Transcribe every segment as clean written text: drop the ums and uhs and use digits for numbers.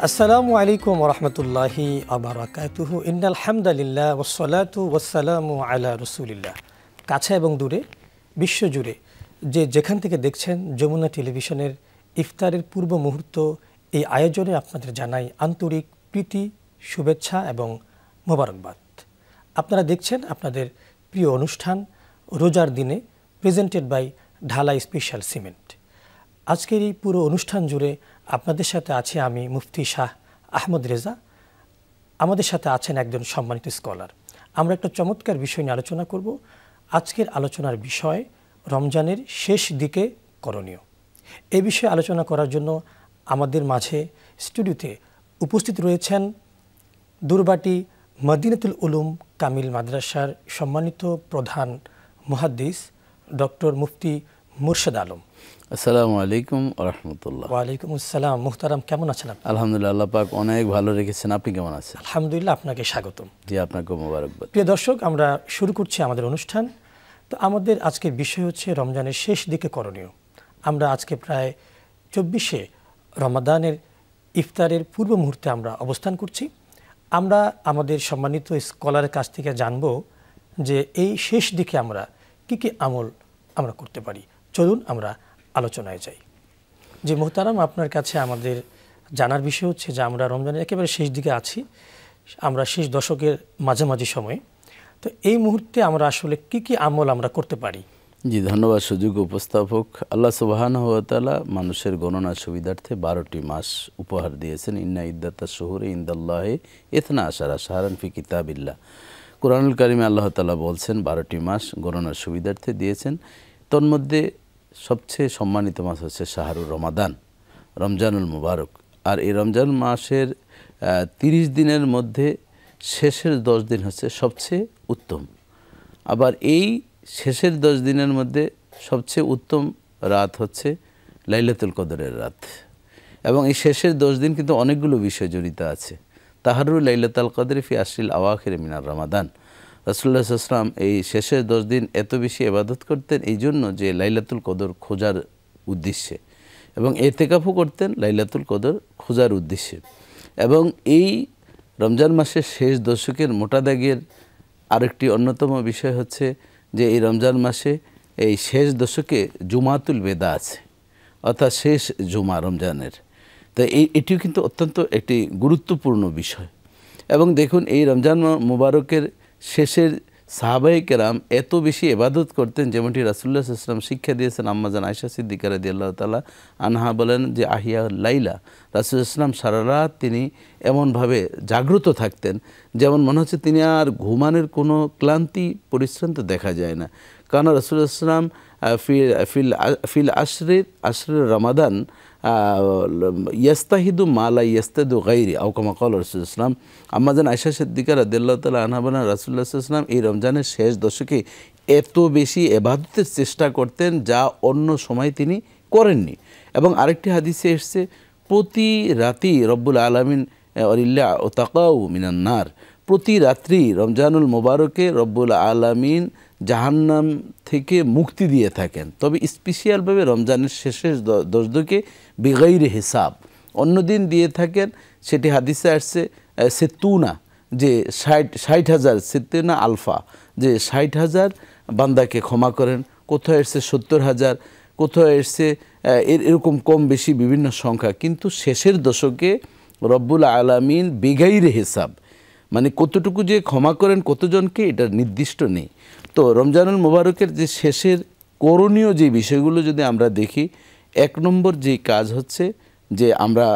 আসসালামু আলাইকুম ওয়া রাহমাতুল্লাহি ওয়া বারাকাতুহু। ইন্নাল হামদালিল্লাহ ওয়াসসালাতু ওয়াসসালামু আলা রাসূলিল্লাহ। কাছে এবং দূরে বিশ্বজুড়ে যেখান থেকে দেখছেন যমুনা টেলিভিশনের ইফতারের পূর্ব মুহূর্ত এই আয়োজনে আপনাদের জানাই আন্তরিক প্রীতি, শুভেচ্ছা এবং মোবারকবাদ। আপনারা দেখছেন আপনাদের প্রিয় অনুষ্ঠান রোজার দিনে প্রেজেন্টেড বাই ঢালাই স্পেশাল সিমেন্ট। আজকের এই পুরো অনুষ্ঠান জুড়ে আপনাদের সাথে আছে আমি মুফতি শাহ আহমদ রেজা। আমাদের সাথে আছেন একজন সম্মানিত স্কলার। আমরা একটা চমৎকার বিষয় নিয়ে আলোচনা করব। আজকের আলোচনার বিষয় রমজানের শেষ দিকে করণীয়। এই বিষয়ে আলোচনা করার জন্য আমাদের মাঝে স্টুডিওতে উপস্থিত রয়েছেন দুরবাটি মদিনাতুল উলুম কামিল মাদ্রাসার সম্মানিত প্রধান মুহাদ্দিস ডক্টর মুফতি মুর্শেদ আলম। আসসালামু আলাইকুম ওয়া রাহমাতুল্লাহ। ওয়া আলাইকুম আসসালাম। মুহতারাম, কেমন আছেন আপনি? আলহামদুলিল্লাহ, আল্লাহ পাক অনেক ভালো রেখেছেন। আপনি কেমন আছেন? আলহামদুলিল্লাহ, আপনাকে স্বাগতম। জি, আপনাকে মোবারকবাদ। প্রিয় দর্শক, আমরা শুরু করছি আমাদের অনুষ্ঠান। তো আমাদের আজকের বিষয় হচ্ছে রমজানের শেষ দিকে করণীয়। আমরা আজকে প্রায় 24শে রমাদানের ইফতারের পূর্ব মুহূর্তে আমরা অবস্থান করছি। আমরা আমাদের সম্মানিত স্কলারের কাছ থেকে জানব যে এই শেষ দিকে আমরা কী কী আমল আমরা করতে পারি। চলুন আমরা আলোচনায় যাই। যে মোহতারাম, আপনার কাছে আমাদের জানার বিষয় হচ্ছে যে আমরা রমজানের একেবারে শেষ দিকে আছি, আমরা শেষ দশকের মাঝামাঝি সময়ে। তো এই মুহূর্তে আমরা আসলে কি কি আমল আমরা করতে পারি? জি, ধন্যবাদ সুযোগ্য উপস্থাপক। আল্লাহ সুবহানাহু ওয়া তাআলা মানুষের গণনার সুবিধার্থে 12টি মাস উপহার দিয়েছেন। ইন্না ইদ্দাতাশ শুহুরি ইনদাল্লাহি 12 শাহরান ফি কিতাবিল্লাহ। কুরআনুল কারিমে আল্লাহ তাআলা বলছেন 12টি মাস গণনার সুবিধার্থে দিয়েছেন। তন্মধ্যে সবচেয়ে সম্মানিত মাস হচ্ছে শাহরুর রমাদান, রমজানুল মুবারক। আর এই রমজান মাসের 30 দিনের মধ্যে শেষের 10 দিন হচ্ছে সবচেয়ে উত্তম। আবার এই শেষের 10 দিনের মধ্যে সবচেয়ে উত্তম রাত হচ্ছে লাইলাতুল কদরের রাত। এবং এই শেষের 10 দিন কিন্তু অনেকগুলো বিষয় জড়িত আছে। তাহারুর লাইলাতুল কদরি ফি আশরিল আওয়াখির মিনার রমাদান। রাসূলুল্লাহ সাল্লাল্লাহু আলাইহি ওয়াসাল্লাম এই শেষের 10 দিন এত বেশি ইবাদত করতেন এই জন্য যে লাইলাতুল কদর খোঁজার উদ্দেশ্যে, এবং ইতিকাফও করতেন লাইলাতুল কদর খোঁজার উদ্দেশ্যে। এবং এই রমজান মাসের শেষ দশকের মোটা দাগের আরেকটি অন্যতম বিষয় হচ্ছে যে এই রমজান মাসে এই শেষ দশকে জুমাতুল বেদা আছে, অর্থাৎ শেষ জুমা রমজানের। তো এটিও কিন্তু অত্যন্ত একটি গুরুত্বপূর্ণ বিষয়। এবং দেখুন, এই রমজান মুবারকের শেষের সাহাবায়ে কেরাম এত বেশি ইবাদত করতেন, যেমনটি রাসূলুল্লাহ সাল্লাল্লাহু আলাইহি ওয়াসাল্লাম শিক্ষা দিয়েছেন। আম্মাজান আয়েশা সিদ্দিকা রাদিয়াল্লাহু তাআলা আনহা বলেন যে আহিয়া লাইলা, রাসূলুল্লাহ সাল্লাল্লাহু আলাইহি ওয়াসাল্লাম সারা রাত তিনি এমনভাবে জাগ্রত থাকতেন যেমন মনে হচ্ছে তিনি আর ঘুমানোর কোনো ক্লান্তি পরিশ্রান্ত দেখা যায় না। কারণ রাসূলুল্লাহ সাল্লাল্লাহু আলাইহি ওয়াসাল্লাম ফিল আশরে রমাদান ইয়াস্তাহিদু মালা ইয়াস্তাদু গায়রি আও কামা ক্বালা রাসূলুল্লাহ সাল্লাল্লাহু আলাইহি ওয়াসাল্লাম। আম্মাজান আয়েশা সিদ্দিকা রাদিয়াল্লাহু তাআলা আনহা বলেন রাসূলুল্লাহ সাল্লাল্লাহু আলাইহি ওয়াসাল্লাম এই রমজানের শেষ দশকে এত বেশি ইবাদতের চেষ্টা করতেন যা অন্য সময় তিনি করেননি। এবং আরেকটি হাদিসে এসেছে প্রতি রাতেই রব্বুল আলামিন ওয়ালিল্লাহ ওতাকাউ মিনান নার, প্রতি রাত্রি রমজানুল মুবারকে রব্বুল আলামিন জাহান্নাম থেকে মুক্তি দিয়ে থাকেন। তবে স্পেশালভাবে রমজানের শেষের 10 দিকে বিগাইরে হিসাব, অন্য দিন দিয়ে থাকেন। সেটি হাদিসে আসছে সেতুনা, যে 60,000 সেতুনা আলফা, যে 60,000 বান্দাকে ক্ষমা করেন। কোথাও এসছে 70,000, কোথাও এসছে এরকম কম বেশি বিভিন্ন সংখ্যা। কিন্তু শেষের দশকে রব্বুল আলামিন বিগাইরে হিসাব, মানে কতটুকু যে ক্ষমা করেন কতজনকে এটা নির্দিষ্ট নেই। তো রমজানুল মুবারকের যে শেষের করণীয় যে বিষয়গুলো যদি আমরা দেখি, 1 নম্বর যে কাজ হচ্ছে যে আমরা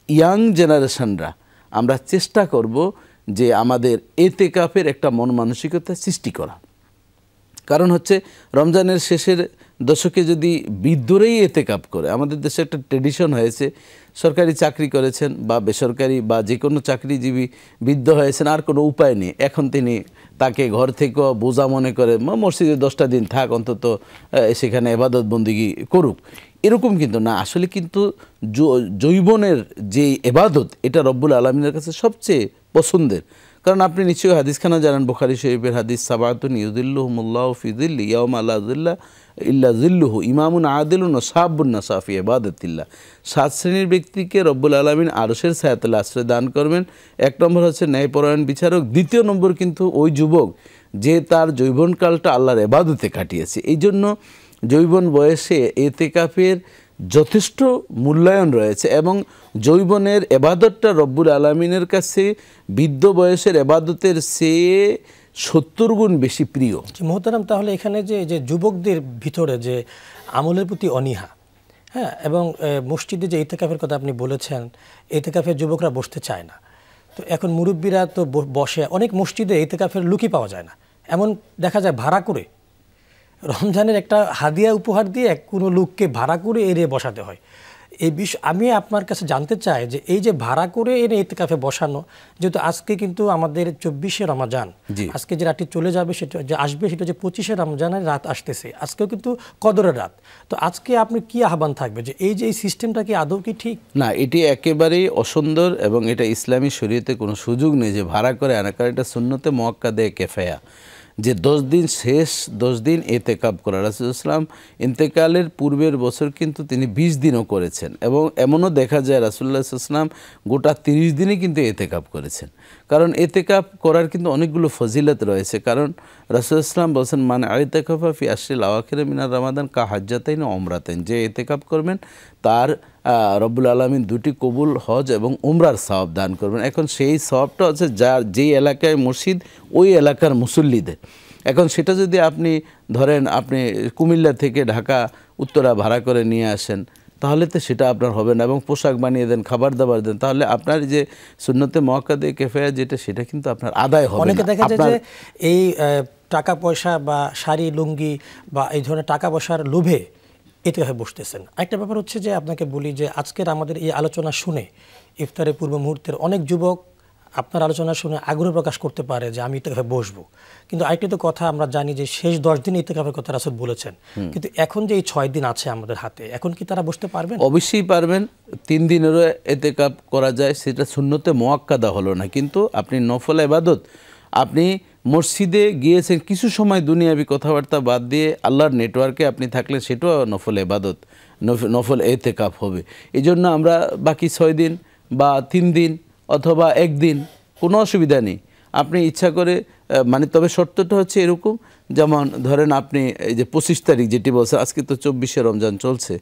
ইয়াং জেনারেশনরা আমরা চেষ্টা করব যে আমাদের ইতিকাফের একটা মন মানসিকতা সৃষ্টি করা। কারণ হচ্ছে রমজানের শেষের দশকে যদি বৃদ্ধরাই ইতিকাফ করে, আমাদের দেশে একটা ট্রেডিশন হয়েছে, সরকারি চাকরি করেছেন বা বেসরকারি বা যে কোনো চাকরিজীবী বৃদ্ধ হয়েছেন, আর কোনো উপায় নেই, এখন তিনি তাকে ঘর থেকে বোঝা মনে করে মসজিদে 10টা দিন থাক, অন্তত সেখানে ইবাদত বন্দেগী করুক, এরকম কিন্তু না। আসলে কিন্তু যৌবনের যে ইবাদত এটা রব্বুল আলামিনের কাছে সবচেয়ে পছন্দের। কারণ আপনি নিশ্চয়ই হাদিসখানা জানেন, বুখারী শরীফের হাদিস, সাবাতুন ইউযিল্লুহুমুল্লাহু ফি যিল্লি ইয়াওমা লা যিল্লা ইল্লা যিল্লুহু, ইমামুন আদিলুন ওয়া শাবুন নাশা ফি ইবাদাতিল্লাহ। 7 শ্রেণীর ব্যক্তিকে রব্বুল আলামিন আরশের ছায়াতলে আশ্রয় দান করবেন। 1 নম্বর হচ্ছে ন্যায়পরায়ণ বিচারক, 2য় নম্বর কিন্তু ওই যুবক যে তার যৌবনকালটা আল্লাহর ইবাদতে কাটিয়েছে। এই জন্য যৌবন বয়সে ইতিকাফের যথেষ্ট মূল্যায়ন রয়েছে এবং যৌবনের এবাদতটা রব্বুল আলামিনের কাছে বৃদ্ধ বয়সের এবাদতের চেয়ে 70 গুণ বেশি প্রিয়। মোহতারাম, তাহলে এখানে যে যুবকদের ভিতরে যে আমলের প্রতি অনীহা, হ্যাঁ, এবং মসজিদে যে ইতিকাফের কথা আপনি বলেছেন, ইতিকাফের যুবকরা বসতে চায় না, তো এখন মুরব্বীরা তো বসে, অনেক মসজিদে ইতিকাফের লুকই পাওয়া যায় না, এমন দেখা যায় ভাড়া করে রমজানের একটা হাদিয়া উপহার দিয়ে কোনো লোককে ভাড়া করে এনে বসাতে হয়। এই বিষয় আমি আপনার কাছে জানতে চাই যে এই যে ভাড়া করে এনে ইতিকাফে বসানো, যেহেতু আজকে কিন্তু আমাদের 24শে রমজান, আজকে যে রাতটি চলে যাবে সেটা যে আসবে সেটা যে 25শে রমজানের রাত আসতেছে, আজকেও কিন্তু কদরের রাত, তো আজকে আপনি কি আহ্বান থাকবে যে এই যে এই সিস্টেমটা কি আদৌ কি ঠিক? না, এটি একেবারেই অসুন্দর এবং এটা ইসলামী শরীয়তে কোনো সুযোগ নেই যে ভাড়া করে আনা, কারণ এটা সুন্নতে মুআক্কাদে কেফায়া, যে 10 দিন শেষ 10 দিন এতেকাব করা। রাসূলুল্লাহ সাল্লাল্লাহু আলাইহি ওয়াসাল্লাম ইন্তেকালের পূর্বের বছর কিন্তু তিনি 20 দিনও করেছেন এবং এমনও দেখা যায় রাসূলুল্লাহ সাল্লাল্লাহু আলাইহি ওয়াসাল্লাম গোটা 30 দিনই কিন্তু এতেকাব করেছেন। কারণ এতেকাব করার কিন্তু অনেকগুলো ফজিলত রয়েছে, কারণ রাসূলুল্লাহ সাল্লাল্লাহু আলাইহি ওয়াসাল্লাম বলেছেন, মান আইতাকাফা ফি আশরিল আওয়াখির মিনার রমাদান কা হাজ্জাতাইন ওয়া উমরাতাইন, যে এতেকাব করবেন তার রব্বুল আলামিন 2টি কবুল হজ এবং উমরার সওয়াব দান করবেন। এখন সেই সওয়াবটা হচ্ছে যার যেই এলাকায় মসজিদ ওই এলাকার মুসল্লিদের। এখন সেটা যদি আপনি ধরেন আপনি কুমিল্লা থেকে ঢাকা উত্তরা ভাড়া করে নিয়ে আসেন, তাহলে তো সেটা আপনার হবে না, এবং পোশাক বানিয়ে দেন, খাবার দাবার দেন, তাহলে আপনার যে সুন্নতে মুআক্কাদে কেফায়া যেটা সেটা কিন্তু আপনার আদায় হবে না। অনেকে দেখা যায় যে এই টাকা পয়সা বা শাড়ি লুঙ্গি বা এই ধরনের টাকা পয়সার লোভে ইতিকাফে বসতেছেন। একটা ব্যাপার হচ্ছে যে আপনাকে বলি যে আজকের আমাদের এই আলোচনা শুনে ইফতারের পূর্ব মুহূর্তের অনেক যুবক আপনার আলোচনা শুনে আগ্রহ প্রকাশ করতে পারে যে আমি ইতিকাফে বসবো, কিন্তু আরেকটি তো কথা আমরা জানি যে শেষ 10 দিন ইতিকাফের কথা রাসূল বলেছেন, কিন্তু এখন যে এই 6 দিন আছে আমাদের হাতে, এখন কি তারা বসতে পারবেন? অবশ্যই পারবেন। 3 দিনেরও ইতিকাফ করা যায়, সেটা সুন্নতে মুআক্কাদা হলো না, কিন্তু আপনি নফল ইবাদত, আপনি মসজিদে গিয়েছেন কিছু সময় দুনিয়াবি কথাবার্তা বাদ দিয়ে আল্লাহর নেটওয়ার্কে আপনি থাকলে সেটাও নফল ইবাদত, নফল ইতিকাফ হবে। এই জন্য আমরা বাকি 6 দিন বা 3 দিন অথবা 1 দিন কোনো অসুবিধা নেই, আপনি ইচ্ছা করে মানে, তবে শর্তটা হচ্ছে এরকম, যেমন ধরেন আপনি এই যে 25 তারিখ যেটি বলছে, আজকে তো 24শে রমজান চলছে,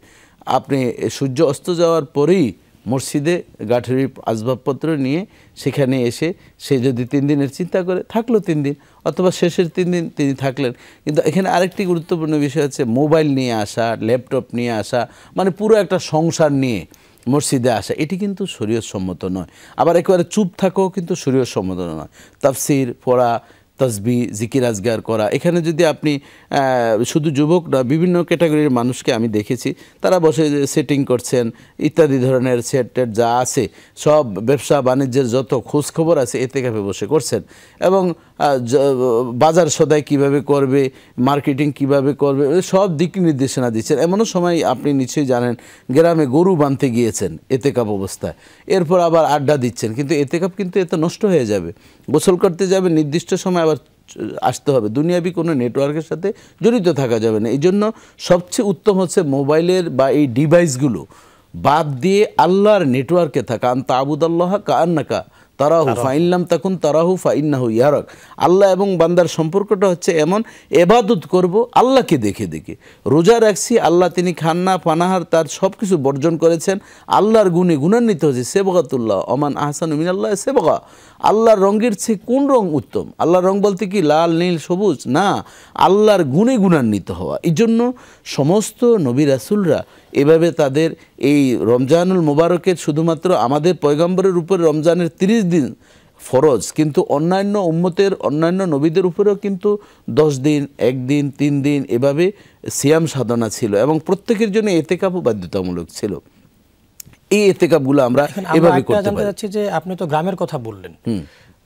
আপনি সূর্য অস্ত যাওয়ার পরেই মসজিদে গাঠের আসবাবপত্র নিয়ে সেখানে এসে সে যদি 3 দিনের চিন্তা করে থাকলো 3 দিন, অথবা শেষের 3 দিন তিনি থাকলেন। কিন্তু এখানে আরেকটি গুরুত্বপূর্ণ বিষয় হচ্ছে মোবাইল নিয়ে আসা, ল্যাপটপ নিয়ে আসা, মানে পুরো একটা সংসার নিয়ে মসজিদে আসা, এটি কিন্তু শরীয়ত সম্মত নয়। আবার একেবারে চুপ থাকাও কিন্তু শরীয়ত সম্মত নয়। তাফসির পড়া, তাসবিহ, জিকির আজগার করা, এখানে যদি আপনি শুধু যুবক না, বিভিন্ন ক্যাটাগরির মানুষকে আমি দেখেছি, তারা বসে সেটিং করছেন, ইত্যাদি ধরনের সেট টেট যা আছে সব ব্যবসা বাণিজ্যের যত খোঁজখবর আছে ইতিকাফে বসে করছেন, এবং বাজার সদাই কিভাবে করবে, মার্কেটিং কিভাবে করবে, সব দিক নির্দেশনা দিচ্ছেন। এমনও সময় আপনি নিশ্চয়ই জানেন গ্রামে গরু বাঁধতে গিয়েছেন ইতিকাফ অবস্থায়, এরপর আবার আড্ডা দিচ্ছেন, কিন্তু ইতিকাফ কিন্তু এত নষ্ট হয়ে যাবে। গোসল করতে যাবে, নির্দিষ্ট সময় আবার আসতে হবে, দুনিয়াবি কোনো নেটওয়ার্কের সাথে জড়িত থাকা যাবে না। এই জন্য সবচেয়ে উত্তম হচ্ছে মোবাইলের বা এই ডিভাইসগুলো বাদ দিয়ে আল্লাহর নেটওয়ার্কে থাকা, আনতা আবুদাল্লাহ কাআন্নাকা তারাহু ফাইনলাম তাকুন তারাহু ফাইন্নাহু ইয়ারাক। আল্লাহ এবং বান্দার সম্পর্কটা হচ্ছে এমন, ইবাদত করব আল্লাহকে দেখে দেখে, রোজা রাখছি আল্লাহ তিনি খান্না পানাহার তার সব কিছু বর্জন করেছেন, আল্লাহর গুণে গুণান্বিত হয়েছে, সেবগাতুল্লাহ ওমান আহসানু মিনাল্লাহ সেবগা। আল্লাহর রঙের চেয়ে কোন রং উত্তম? আল্লাহর রং বলতে কি লাল নীল সবুজ না, আল্লাহর গুণে গুণান্বিত হওয়া। এই জন্য সমস্ত নবী রাসূলরা এভাবে তাদের এই রমজানুল মুবারকের, শুধুমাত্র আমাদের পয়গম্বরের উপরে রমজানের 30 দিন ফরজ, কিন্তু অন্যান্য উম্মতের অন্যান্য নবীদের উপরেও কিন্তু 10 দিন, 1 দিন, 3 দিন এভাবে সিয়াম সাধনা ছিল, এবং প্রত্যেকের জন্য ইতিকাফও বাধ্যতামূলক ছিল। এই ইতিকাফগুলো আমরা এভাবে করতে পারি। যাচ্ছি যে আপনি তো গ্রামের কথা বললেন,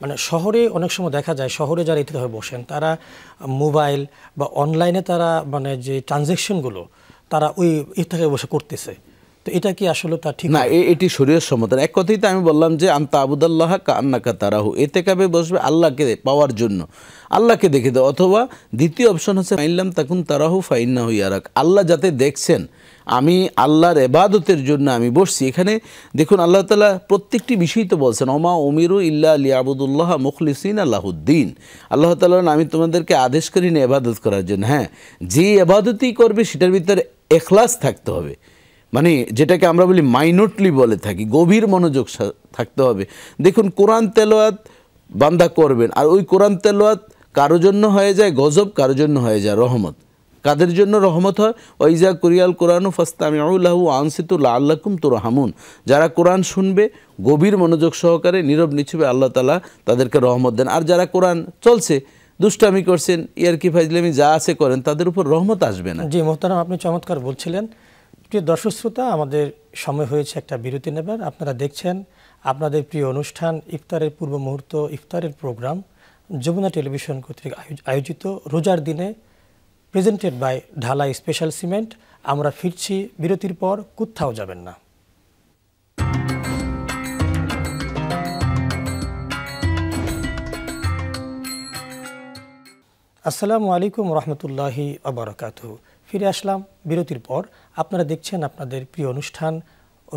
মানে শহরে অনেক সময় দেখা যায় শহরে যারা ইতিকাফে বসেন তারা মোবাইল বা অনলাইনে তারা মানে যে ট্রানজ্যাকশনগুলো তারা ওই ইতিকাফে বসে করতেছে, তো এটা কি আসলে তা ঠিক না, এটি শরীয়ত সম্মত না। এক কথাই তো আমি বললাম যে আনতা আবুদাল্লাহ কান্নাকা তারাহু, এতেকাবে বসবে আল্লাহকে পাওয়ার জন্য, আল্লাহকে দেখে দাও। অথবা দ্বিতীয় অপশন হচ্ছে ফাইনলাম তাকুন তারাহু ফাইন্নাহু ইয়ারাক, আল্লাহ যাতে দেখছেন, আমি আল্লাহর ইবাদতের জন্য আমি বসছি। এখানে দেখুন আল্লাহ তাআলা প্রত্যেকটি বিষয় তো বলছেন ওমা উমিরু ইল্লা লিয়াবুদুল্লাহ মুখলিসিনা লাহুদ্দিন। আল্লাহ তাআলা আমি তোমাদেরকে আদেশ করি না ইবাদত করার জন্য। হ্যাঁ, যে ইবাদতই করবে সেটার ভিতরে ইখলাস থাকতে হবে, মানে যেটাকে আমরা বলি মাইনটলি বলে থাকি, গভীর মনোযোগ থাকতে হবে। দেখুন কোরআন তেলাওয়াত বান্দা করবেন, আর ওই কোরআন তেলাওয়াত কারো জন্য হয়ে যায় গজব, কারো জন্য হয়ে যায় রহমত। কাদের জন্য রহমত হয়? ওয়াইজা কুরিয়াল কোরআনু ফাস্তামিউ লাহু আনসিতু লাআল্লাকুম তুরহামুন, যারা কোরআন শুনবে গভীর মনোযোগ সহকারে নীরব নিছুবে আল্লাহ তাআলা তাদেরকে রহমত দেন। আর যারা কোরআন চলছে দুষ্টামি করছেন, ইয়ারকি ফাজলামি যা আছে করেন, তাদের উপর রহমত আসবে না। জি মোহতারাম, আপনি চমৎকার বলছিলেন। প্রিয় দর্শক শ্রোতা, আমাদের সময় হয়েছে একটা বিরতি নেবার। আপনারা দেখছেন আপনাদের প্রিয় অনুষ্ঠান ইফতারের পূর্ব মুহূর্ত, ইফতারের প্রোগ্রাম যমুনা টেলিভিশন কর্তৃক আয়োজিত রোজার দিনে, প্রেজেন্টেড বাই ঢালাই স্পেশাল সিমেন্ট। আমরা ফিরছি বিরতির পর, কোথাও যাবেন না। আসসালামু আলাইকুম রহমতুল্লাহি আবরাকাতুহু। ফিরে আসলাম বিরতির পর। আপনারা দেখছেন আপনাদের প্রিয় অনুষ্ঠান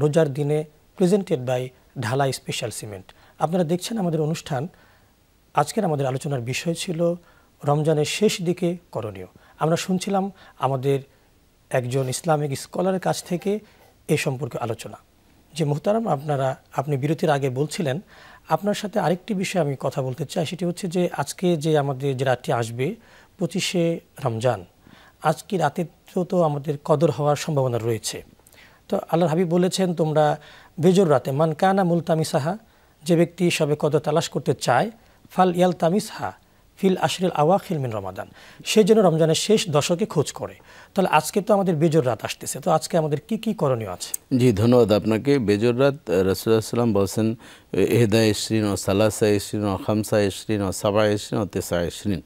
রোজার দিনে, প্রেজেন্টেড বাই ঢালাই স্পেশাল সিমেন্ট। আপনারা দেখছেন আমাদের অনুষ্ঠান। আজকের আমাদের আলোচনার বিষয় ছিল রমজানের শেষ দিকে করণীয়। আমরা শুনছিলাম আমাদের একজন ইসলামিক স্কলারের কাছ থেকে এ সম্পর্কে আলোচনা। যে মুহতারাম, আপনি বিরতির আগে বলছিলেন, আপনার সাথে আরেকটি বিষয়ে আমি কথা বলতে চাই। সেটি হচ্ছে যে আজকে যে আমাদের যে রাতটি আসবে 25শে রমজান, আজকে রাতে তো আমাদের কদর হওয়ার সম্ভাবনা রয়েছে। তো আল্লাহর হাবিব বলেছেন, তোমরা বেজর রাতে মান কানা মুলতামিসাহা, যে ব্যক্তি সবে কদর তালাশ করতে চায়, ফাল ইয়াল তামিসহা ফিল আশরিল আওয়াখির মিন রমাদান, সেই জন্য রমজানের শেষ দশকে খোঁজ করে। তাহলে আজকে তো আমাদের বেজর রাত আসতেছে, তো আজকে আমাদের কি কি করণীয় আছে? জি ধন্যবাদ আপনাকে। বেজর রাত রাসূলুল্লাহ সাল্লাম বলছেন এহদা ইশরিন ও সালাসা ইশরিন ও খামসা ইশরিন ও সাবা ইশরিন ও তেসা ইশরিন,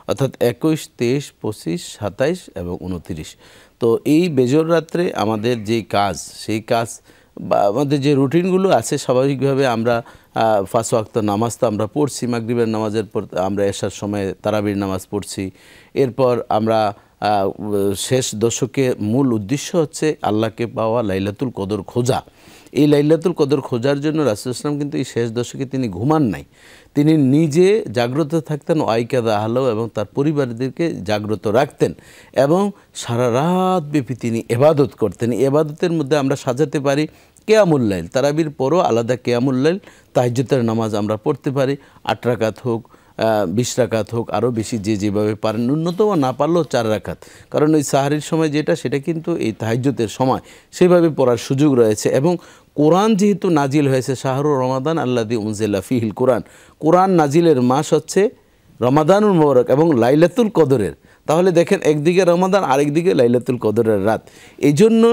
অর্থাৎ 21, 23, 25, 27 এবং 29। তো এই বেজর রাত্রে আমাদের যে কাজ, সেই কাজ বা আমাদের যে রুটিনগুলো আছে, স্বাভাবিকভাবে আমরা 5 ওয়াক্ত নামাজ তো আমরা পড়ছি, মাগরিবের নামাজের পর আমরা এশার সময় তারাবির নামাজ পড়ছি। এরপর আমরা শেষ দশকে মূল উদ্দেশ্য হচ্ছে আল্লাহকে পাওয়া, লাইলাতুল কদর খোঁজা। এই লাইলাতুল কদর খোঁজার জন্য রাসূলুল্লাহ সাল্লাম কিন্তু এই শেষ দশকে তিনি ঘুমান নাই, তিনি নিজে জাগ্রত থাকতেন, আইকাদা আহলাও, এবং তার পরিবারদেরকে জাগ্রত রাখতেন এবং সারা রাত ব্যাপী তিনি ইবাদত করতেন। ইবাদতের মধ্যে আমরা সাজাতে পারি কিয়ামুল লাইল, তারাবির পরও আলাদা কিয়ামুল লাইল, তাহাজ্জুদের নামাজ আমরা পড়তে পারি, 8 রাকাত হোক, 20 রাকাত হোক, আরও বেশি যে যেভাবে পারেন, ন্যূনতম না পারলেও 4 রাকাত, কারণ ওই সাহারির সময় যেটা, সেটা কিন্তু এই তাহাজ্জুদের সময়, সেভাবে পড়ার সুযোগ রয়েছে। এবং কোরআন যেহেতু নাজিল হয়েছে, শাহরুর রমাদান আল্লাযী উনজিলা ফীহিল কোরআন, কোরআন নাজিলের মাস হচ্ছে রমাদানুল মুবারক এবং লাইলাতুল কদরের। তাহলে দেখেন, একদিকে রমাদান, আরেকদিকে লাইলাতুল কদরের রাত। এই জন্য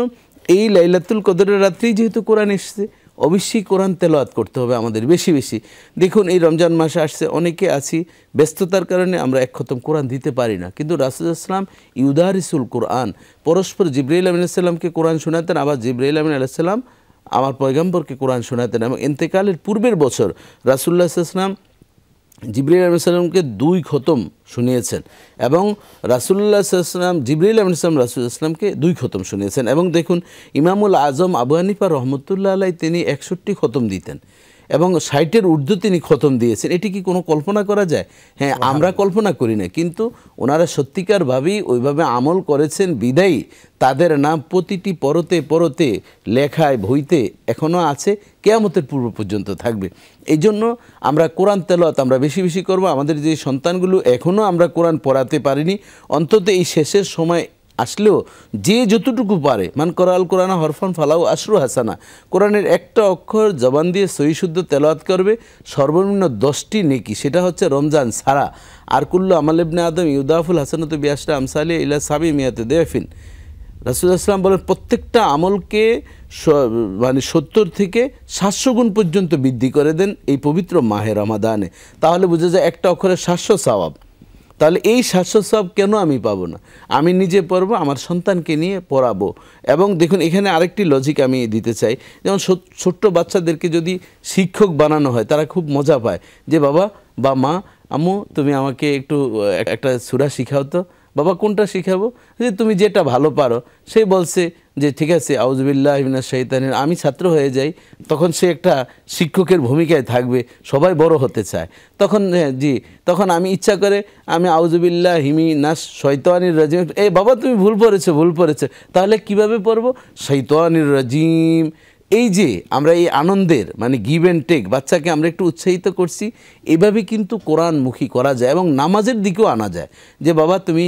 এই লাইলাতুল কদরের রাত্রেই যেহেতু কোরআন এসেছে, অবশ্যই কোরআন তেলাওয়াত করতে হবে আমাদের বেশি বেশি। দেখুন, এই রমজান মাসে আসছে, অনেকে আছি ব্যস্ততার কারণে আমরা এক খতম কোরআন দিতে পারি না, কিন্তু রাসূলুল্লাহ সাল্লাল্লাহু আলাইহি ওয়াসাল্লাম ইউদারিসুল কোরআন, পরস্পর জিবরাইল আলাইহিস সালামকে কোরআন শোনাতেন, আবার জিবরাইল আলাইহিস সালাম আমার পয়গম্বরকে কোরআন শোনাতেন। এবং ইন্তেকালের পূর্বের বছর রাসূলুল্লাহ সাল্লাল্লাহু আলাইহি ওয়াসাল্লাম জিবরাইল আলাইহিস সালামকে 2 খতম শুনিয়েছেন, এবং রাসূলুল্লাহ সাল্লাল্লাহু আলাইহি ওয়াসাল্লাম জিবরাইল আলাইহিস সালাম রাসূলুল্লাহ সাল্লামকে 2 খতম শুনিয়েছেন। এবং দেখুন, ইমামুল আজম আবু হানিফা রহমতুল্লাহ আলাইহি তিনি 61 খতম দিতেন এবং 60-এর ঊর্ধ্ব তিনি খতম দিয়েছেন। এটি কি কোনো কল্পনা করা যায়? হ্যাঁ, আমরা কল্পনা করি না, কিন্তু ওনারা সত্যিকারভাবেই ওইভাবে আমল করেছেন বিদায়ী তাদের নাম প্রতিটি পরতে পরতে লেখায় বইতে এখনও আছে, কিয়ামতের পূর্ব পর্যন্ত থাকবে। এই জন্য আমরা কোরআন তেলাওয়াত আমরা বেশি বেশি করব। আমাদের যে সন্তানগুলো এখনও আমরা কোরআন পড়াতে পারিনি, অন্তত এই শেষের সময় আসলেও যে যতটুকু পারে, মান করাল কোরআন হরফান ফালাউ আশরু হাসানা, কোরআনের একটা অক্ষর জবান দিয়ে সহি শুদ্ধ তেলাওয়াত করবে, সর্বনিম্ন 10টি নেকি, সেটা হচ্ছে রমজান ছাড়া। আর কুল্লু আমাল ইবনে আদম ইউদাফুল হাসানাতু বিআশরি আমসালি ইলা সাবি মিয়াতি দিফিন। রাসূলুল্লাহ সাল্লাল্লাহু আলাইহি ওয়াসাল্লাম বলেন, প্রত্যেকটা আমলকে মানে 70 থেকে 700 গুণ পর্যন্ত বৃদ্ধি করে দেন এই পবিত্র মাহে রমাদানে। তাহলে বোঝা যায় একটা অক্ষরে 700 সওয়াব। তাহলে এই শাশ্বত সওয়াব কেন আমি পাবো না? আমি নিজে পড়বো, আমার সন্তানকে নিয়ে পড়াবো। এবং দেখুন এখানে আরেকটি লজিক আমি দিতে চাই, যেমন ছোট্ট বাচ্চাদেরকে যদি শিক্ষক বানানো হয় তারা খুব মজা পায় যে বাবা বা মা, আম্মু তুমি আমাকে একটু একটা সূরা শিখাও তো। বাবা কোনটা শিখাবো? যে তুমি যেটা ভালো পারো। সে বলছে যে ঠিক আছে আউযুবিল্লাহি মিনাশ শাইতানির, আমি ছাত্র হয়ে যাই, তখন সে একটা শিক্ষকের ভূমিকায় থাকবে, সবাই বড় হতে চায়। তখন তখন আমি ইচ্ছা করে আমি আউযুবিল্লাহি মিনাশ শাইতানির রাজিম, এই বাবা তুমি ভুল পড়েছো। তাহলে কিভাবে পড়বো? শাইতানির রাজিম। এই যে আমরা এই আনন্দের মানে গিভ অ্যান্ড টেক, বাচ্চাকে আমরা একটু উৎসাহিত করছি, এভাবে কিন্তু কোরআনমুখী করা যায় এবং নামাজের দিকেও আনা যায়। যে বাবা তুমি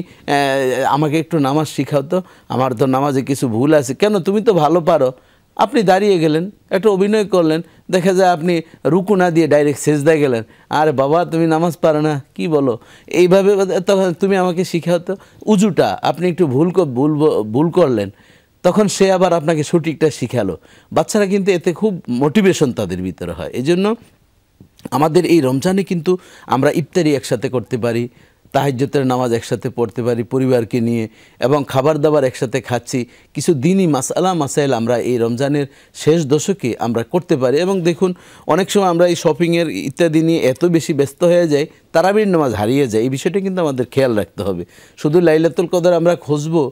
আমাকে একটু নামাজ শিখাও তো, আমার তো নামাজে কিছু ভুল আছে। কেন? তুমি তো ভালো পারো। আপনি দাঁড়িয়ে গেলেন, একটা অভিনয় করলেন, দেখা যায় আপনি রুকু না দিয়ে ডাইরেক্ট সেজদায় গেলেন। আরে বাবা তুমি নামাজ পারো না, কি বলো? এইভাবে তখন তুমি আমাকে শিখাও তো। উজুটা আপনি একটু ভুল করলেন, তখন সে আবার আপনাকে সঠিকটা শিখালো। বাচ্চারা কিন্তু এতে খুব মোটিভেশন তাদের ভিতরে হয়। এই জন্য আমাদের এই রমজানে কিন্তু আমরা ইফতারি একসাথে করতে পারি, তাহাজ্জুদের নামাজ একসাথে পড়তে পারি পরিবারকে নিয়ে, এবং খাবার দাবার একসাথে খাচ্ছি। কিছু দিনই মাসাইল আমরা এই রমজানের শেষ দশকে আমরা করতে পারি। এবং দেখুন অনেক সময় আমরা এই শপিংয়ের ইত্যাদি নিয়ে এত বেশি ব্যস্ত হয়ে যাই, তারাবির নামাজ হারিয়ে যায়। এই বিষয়টা কিন্তু আমাদের খেয়াল রাখতে হবে। শুধু লাইলাতুল কদর আমরা খুঁজবো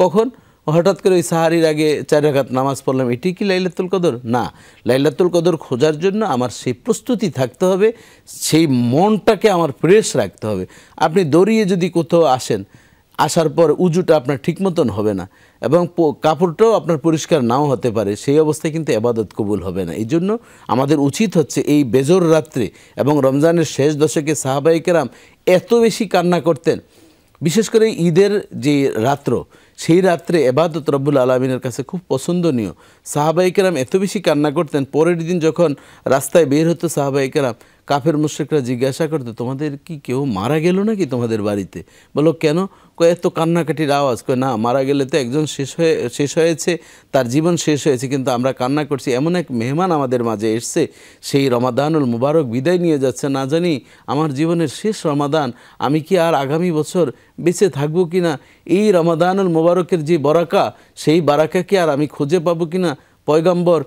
কখন? হঠাৎ করে ওই সাহারির আগে 4 রাকাত নামাজ পড়লাম, এটি কি লাইলাতুল কদর? না, লাইলাতুল কদর খোঁজার জন্য আমার সেই প্রস্তুতি থাকতে হবে, সেই মনটাকে আমার ফ্রেশ রাখতে হবে। আপনি দৌড়িয়ে যদি কোথাও আসেন, আসার পর উজুটা আপনার ঠিক মতন হবে না এবং কাপড়টাও আপনার পরিষ্কার নাও হতে পারে, সেই অবস্থায় কিন্তু ইবাদত কবুল হবে না। এই জন্য আমাদের উচিত হচ্ছে এই বেজর রাত্রে এবং রমজানের শেষ দশকে সাহাবায়ে কেরাম এত বেশি কান্না করতেন, বিশেষ করে ঈদের যে রাত্র, সেই রাত্রে ইবাদত রব্বুল আলামিনের কাছে খুব পছন্দনীয়। সাহাবায়ে কেরাম এত বেশি কান্না করতেন, পরের দিন যখন রাস্তায় বের হতো সাহাবায়ে কেরাম, কাফের মুশরিকরা জিজ্ঞাসা করতো তোমাদের কি কেউ মারা গেল নাকি তোমাদের বাড়িতে? বলো কেন? কয় এত কান্নাকাটির আওয়াজ। কয় না, মারা গেলে তো একজন শেষ হয়েছে, তার জীবন শেষ হয়েছে, কিন্তু আমরা কান্না করছি এমন এক মেহমান আমাদের মাঝে এসছে, সেই রমাদানুল মুবারক বিদায় নিয়ে যাচ্ছে, না জানি আমার জীবনের শেষ রমাদান, আমি কি আর আগামী বছর বেঁচে থাকবো কিনা? এই রমাদানুল মুবারকের যে বারাকা, সেই বারাকা কি আর আমি খুঁজে পাবো কিনা? পয়গম্বর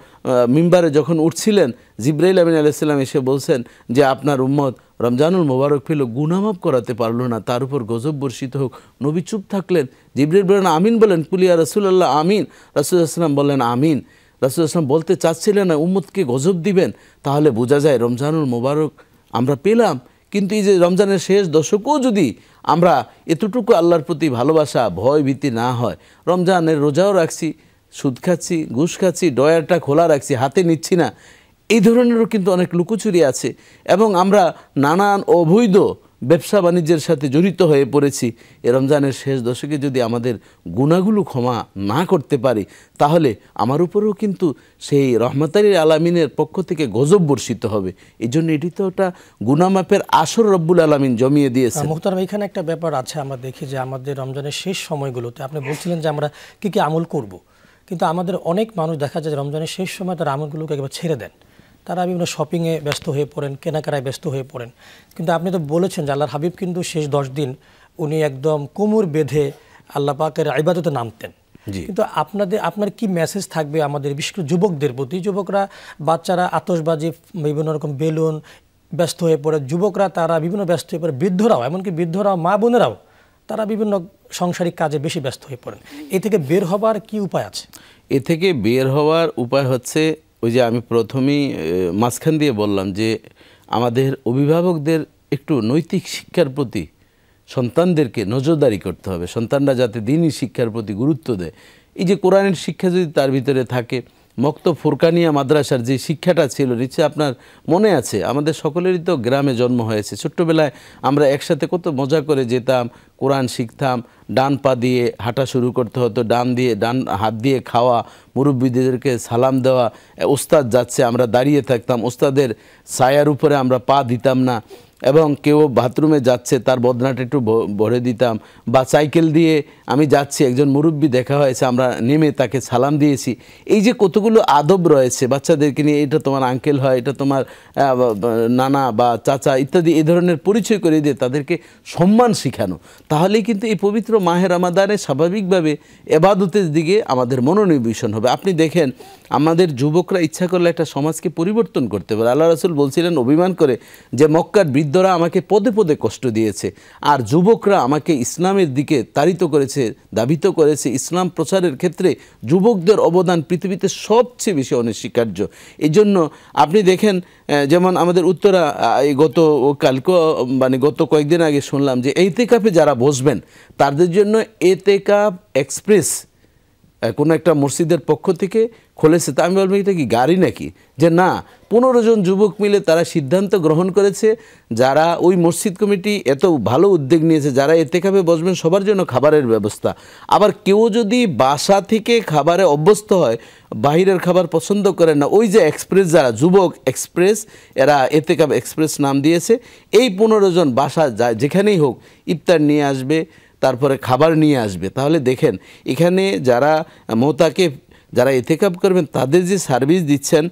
মিম্বারে যখন উঠছিলেন, জিবরাইল আমিন আলাইহিস সালাম এসে বলছেন যে আপনার উম্মত রমজানুল মুবারক পেল, গুনাহ মাফ করাতে পারলো না, তার উপর গজব বর্ষিত হোক। নবী চুপ থাকলেন। জিবরাইল বললেন আমিন বলেন, কুলিয়া রাসূলুল্লাহ আমিন। রাসূলুল্লাহ সাল্লাল্লাহু আলাইহি ওয়াসাল্লাম বললেন আমিন। রাসূলুল্লাহ সাল্লাল্লাহু বলতে চাচ্ছিলেন না উম্মতকে গজব দিবেন। তাহলে বোঝা যায় রমজানুল মুবারক আমরা পেলাম, কিন্তু এই যে রমজানের শেষ দশকও যদি আমরা এতটুকু আল্লাহর প্রতি ভালোবাসা ভয় ভীতি না হয়, রমজানের রোজাও রাখছি, সুদ খাচ্ছি, ঘুষ খাচ্ছি, ডয়ারটা খোলা রাখছি, হাতে নিচ্ছি না, এই ধরনেরও কিন্তু অনেক লুকোচুরি আছে। এবং আমরা নানান অবৈধ ব্যবসা বাণিজ্যের সাথে জড়িত হয়ে পড়েছি। এ রমজানের শেষ দশকে যদি আমাদের গুনাহগুলো ক্ষমা না করতে পারি, তাহলে আমার উপরেও কিন্তু সেই রহমতুল আলামিনের পক্ষ থেকে গজব বর্ষিত হবে। এই জন্য এটি তো ওটা গুনাহ মাফের আসর রব্বুল আলামিন জমিয়ে দিয়েছেন। মুহতারাম, এখানে একটা ব্যাপার আছে, আমরা দেখি যে আমাদের রমজানের শেষ সময়গুলোতে আপনি বলছিলেন যে আমরা কি কি আমল করব, কিন্তু আমাদের অনেক মানুষ দেখা যায় রমজানের শেষ সময় তার আমলগুলোকে একেবারে ছেড়ে দেন। তারা বিভিন্ন শপিংয়ে ব্যস্ত হয়ে পড়েন, কেনাকাটায় ব্যস্ত হয়ে পড়েন। কিন্তু আপনি তো বলেছেন যে আল্লাহর হাবিব কিন্তু শেষ 10 দিন উনি একদম কোমর বেঁধে আল্লাহ পাকের ইবাদতে নামতেন। কিন্তু আপনার কি মেসেজ থাকবে আমাদের বিশেষ করে যুবকদের প্রতি? যুবকরা, বাচ্চারা আতশবাজি, বিভিন্ন রকম বেলুন ব্যস্ত হয়ে পড়ে, যুবকরা তারা বিভিন্ন ব্যস্ত হয়ে পড়ে, বৃদ্ধরাও, এমনকি বৃদ্ধরাও, মা বোনেরাও তারা বিভিন্ন সাংসারিক কাজে বেশি ব্যস্ত হয়ে পড়েন। এ থেকে বের হবার কি উপায় আছে? এ থেকে বের হওয়ার উপায় হচ্ছে ওই যে আমি প্রথমেই মাঝখান দিয়ে বললাম যে আমাদের অভিভাবকদের একটু নৈতিক শিক্ষার প্রতি সন্তানদেরকে নজরদারি করতে হবে, সন্তানরা যাতে দিনই শিক্ষার প্রতি গুরুত্ব দেয়। এই যে কোরআনের শিক্ষা যদি তার ভিতরে থাকে, মক্তব ফুরকানিয়া মাদ্রাসার যে শিক্ষাটা ছিল, নিশ্চয়ই আপনার মনে আছে, আমাদের সকলেরই তো গ্রামে জন্ম হয়েছে। ছোট্টবেলায় আমরা একসাথে কত মজা করে যেতাম, কোরআন শিখতাম, ডান পা দিয়ে হাঁটা শুরু করতে হতো, ডান হাত দিয়ে খাওয়া, মুরব্বীদেরকে সালাম দেওয়া, ওস্তাদ যাচ্ছে আমরা দাঁড়িয়ে থাকতাম, ওস্তাদের ছায়ার উপরে আমরা পা দিতাম না। এবং কেউ বাথরুমে যাচ্ছে তার বদনাটা একটু ভরে দিতাম, বা সাইকেল দিয়ে আমি যাচ্ছি একজন মুরব্বী দেখা হয়েছে আমরা নেমে তাকে সালাম দিয়েছি। এই যে কতগুলো আদব রয়েছে বাচ্চাদেরকে নিয়ে, এটা তোমার আঙ্কেল হয়, এটা তোমার নানা বা চাচা ইত্যাদি এই ধরনের পরিচয় করে দিয়ে তাদেরকে সম্মান শেখানো, তাহলেই কিন্তু এই পবিত্র মাহে রমাদানে স্বাভাবিকভাবে এবাদতের দিকে আমাদের মনোনিবেশন হবে। আপনি দেখেন আমাদের যুবকরা ইচ্ছা করলে একটা সমাজকে পরিবর্তন করতে পারে। আল্লাহ রাসূল বলছিলেন অভিমান করে যে মক্কার বৃদ্ধরা আমাকে পদে পদে কষ্ট দিয়েছে, আর যুবকরা আমাকে ইসলামের দিকে তাড়িত করেছে, দাবিত করেছে। ইসলাম প্রচারের ক্ষেত্রে যুবকদের অবদান পৃথিবীতে সবচেয়ে বেশি অনস্বীকার্য। এই জন্য আপনি দেখেন যেমন আমাদের উত্তরা গত কয়েকদিন আগে শুনলাম যে ইতিকাফে যারা বসবেন তাদের জন্য ইতিকাফ এক্সপ্রেস কোনো একটা মসজিদের পক্ষ থেকে খুলেছে। তা আমি বলবো এটা কি গাড়ি নাকি, যে না 15 জন যুবক মিলে তারা সিদ্ধান্ত গ্রহণ করেছে, যারা ওই মসজিদ কমিটি এত ভালো উদ্যোগ নিয়েছে, যারা ইতিকাফে বসবেন সবার জন্য খাবারের ব্যবস্থা। আবার কেউ যদি বাসা থেকে খাবারে অভ্যস্ত হয়, বাহিরের খাবার পছন্দ করেন না, ওই যে এক্সপ্রেস যারা যুবক এক্সপ্রেস, এরা ইতিকাফ এক্সপ্রেস নাম দিয়েছে। এই 15 জন বাসা যেখানেই হোক ইফতার নিয়ে আসবে, তারপরে খাবার নিয়ে আসবে। তাহলে দেখেন এখানে যারা মোতাকিফ, যারা ইতিকাফ করবেন তাদের যে সার্ভিস দিচ্ছেন,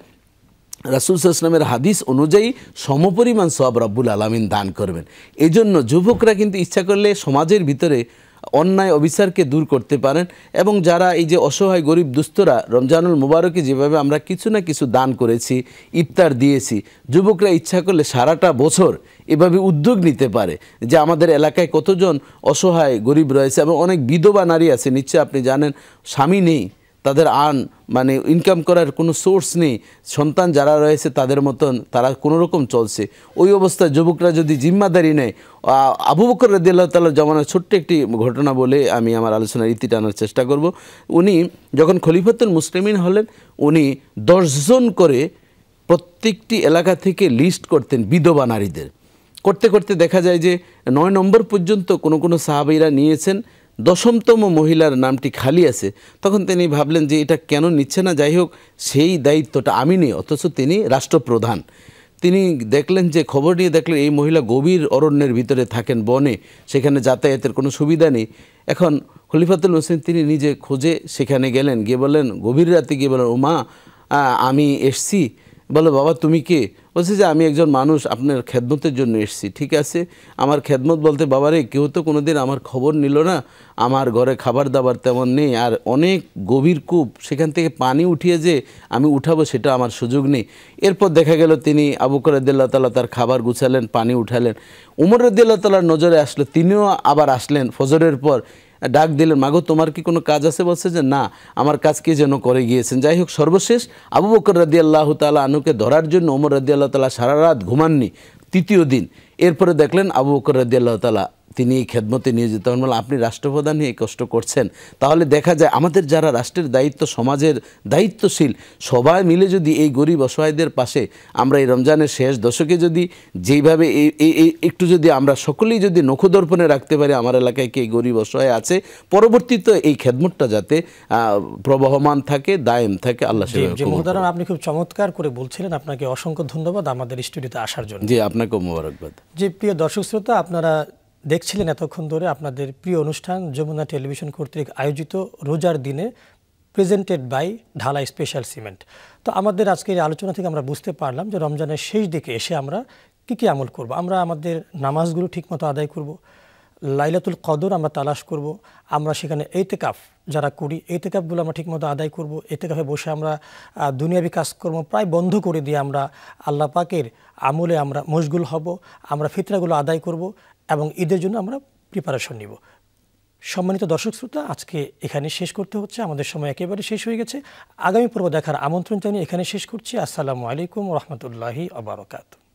রাসূল সাল্লাল্লাহু আলাইহি ওয়াসাল্লামের হাদিস অনুযায়ী সমপরিমাণ সওয়াব রব্বুল আলামিন দান করবেন। এই জন্য যুবকরা কিন্তু ইচ্ছা করলে সমাজের ভিতরে অন্যায় অবিচারকে দূর করতে পারেন। এবং যারা এই যে অসহায় গরিব দুস্থরা, রমজানুল মুবারকে যেভাবে আমরা কিছু না কিছু দান করেছি, ইফতার দিয়েছি, যুবকরা ইচ্ছা করলে সারাটা বছর এভাবে উদ্যোগ নিতে পারে যে আমাদের এলাকায় কতজন অসহায় গরিব রয়েছে এবং অনেক বিধবা নারী আছে, নিশ্চয় আপনি জানেন, স্বামী নেই, তাদের ইনকাম করার কোনো সোর্স নেই, সন্তান যারা রয়েছে তাদের মতন তারা কোনো রকম চলছে। ওই অবস্থায় যুবকরা যদি জিম্মাদারি নেয়, আবু বকর রাদিয়াল্লাহু তাআলার জামানার ছোট্ট একটি ঘটনা বলে আমি আমার আলোচনার ইতি টানার চেষ্টা করব। উনি যখন খলিফাতুল মুসলিমিন হলেন, উনি 10 জন করে প্রত্যেকটি এলাকা থেকে লিস্ট করতেন বিধবা নারীদের। করতে করতে দেখা যায় যে 9 নম্বর পর্যন্ত কোনো সাহাবীরা নিয়েছেন, 10তম মহিলার নামটি খালি আছে। তখন তিনি ভাবলেন যে এটা কেন নিচ্ছে না, যাই হোক সেই দায়িত্বটা আমি নিই, অথচ তিনি রাষ্ট্রপ্রধান। তিনি দেখলেন যে খবর নিয়ে দেখলেন এই মহিলা গভীর অরণ্যের ভিতরে থাকেন, বনে, সেখানে যাতায়াতের কোনো সুবিধা নেই। এখন খলিফাতুল মুসলিমিন তিনি নিজে খোঁজে সেখানে গেলেন, গিয়ে বললেন, গভীর রাতে গিয়ে বললেন, ও মা আমি এসছি। বলো বাবা তুমি কে? বলছে যে আমি একজন মানুষ, আপনার খেদমতের জন্য এসেছি। ঠিক আছে, আমার খেদমত বলতে বাবারে কেউ তো কোনোদিন আমার খবর নিল না, আমার ঘরে খাবার দাবার তেমন নেই, আর অনেক গভীর কূপ, সেখান থেকে পানি উঠিয়ে যে আমি উঠাবো সেটা আমার সুযোগ নেই। এরপর দেখা গেল তিনি আবু বকর রাদিয়াল্লাহু তাআলা তার খাবার গুছালেন, পানি উঠালেন। উমর রাদিয়াল্লাহু তাআলার নজরে আসলো, তিনিও আবার আসলেন ফজরের পর, ডাক দিলেন, মাগো তোমার কি কোনো কাজ আছে? বলছে যে না, আমার কাজ কে যেন করে গিয়েছেন। যাই হোক সর্বশেষ আবু বকর রাদিয়াল্লাহু তাআলা আনহুকে ধরার জন্য ওমর রাদিয়াল্লাহু তাআলা সারা রাত ঘুমাননি, তৃতীয় দিন। এরপরে দেখলেন আবু বকর রাদিয়াল্লাহু তাআলা তিনি এই খেদমতে নিয়োজিত হন। বললেন আপনি রাষ্ট্রপ্রধান হয়ে কষ্ট করছেন। তাহলে দেখা যায় আমাদের যারা রাষ্ট্রের দায়িত্ব, সমাজের দায়িত্বশীল, সবাই মিলে যদি এই গরিব অসহায়দের পাশে আমরা এই রমজানের শেষ দশকে যদি যেইভাবে একটু যদি আমরা সকলেই যদি নখদর্পণে রাখতে পারি আমার এলাকায় কে গরিব অসহায় আছে, পরবর্তীতে এই খেদমতটা যাতে প্রবহমান থাকে, দায়েম থাকে। আল্লাহ মুহতারাম, আপনি খুব চমৎকার করে বলছিলেন, আপনাকে অসংখ্য ধন্যবাদ আমাদের স্টুডিওতে আসার জন্য। জি, আপনাকেও মোবারকবাদ। যে প্রিয় দর্শক শ্রোতা, আপনারা দেখছিলেন এতক্ষণ ধরে আপনাদের প্রিয় অনুষ্ঠান যমুনা টেলিভিশন কর্তৃক আয়োজিত রোজার দিনে প্রেজেন্টেড বাই ঢালাই স্পেশাল সিমেন্ট। তো আমাদের আজকের আলোচনা থেকে আমরা বুঝতে পারলাম যে রমজানের শেষ দিকে এসে আমরা কি আমল করব। আমরা আমাদের নামাজগুলো ঠিকমতো আদায় করব, লাইলাতুল কদর আমরা তালাশ করব, আমরা সেখানে ইতিকাফ যারা করি ইতিকাফগুলো আমরা ঠিকমতো আদায় করব। ইতিকাফে বসে আমরা দুনিয়াবি কাজকর্ম প্রায় বন্ধ করে দিয়ে আমরা আল্লাহ পাকের আমলে আমরা মশগুল হব, আমরা ফিতরাগুলো আদায় করব এবং ঈদের জন্য আমরা প্রিপারেশন নিব। সম্মানিত দর্শক শ্রোতা, আজকে এখানে শেষ করতে হচ্ছে, আমাদের সময় একেবারে শেষ হয়ে গেছে। আগামী পর্ব দেখার আমন্ত্রণ জানিয়ে এখানে শেষ করছি। আসসালামু আলাইকুম ওয়া রাহমাতুল্লাহি ওয়া বারাকাতুহু।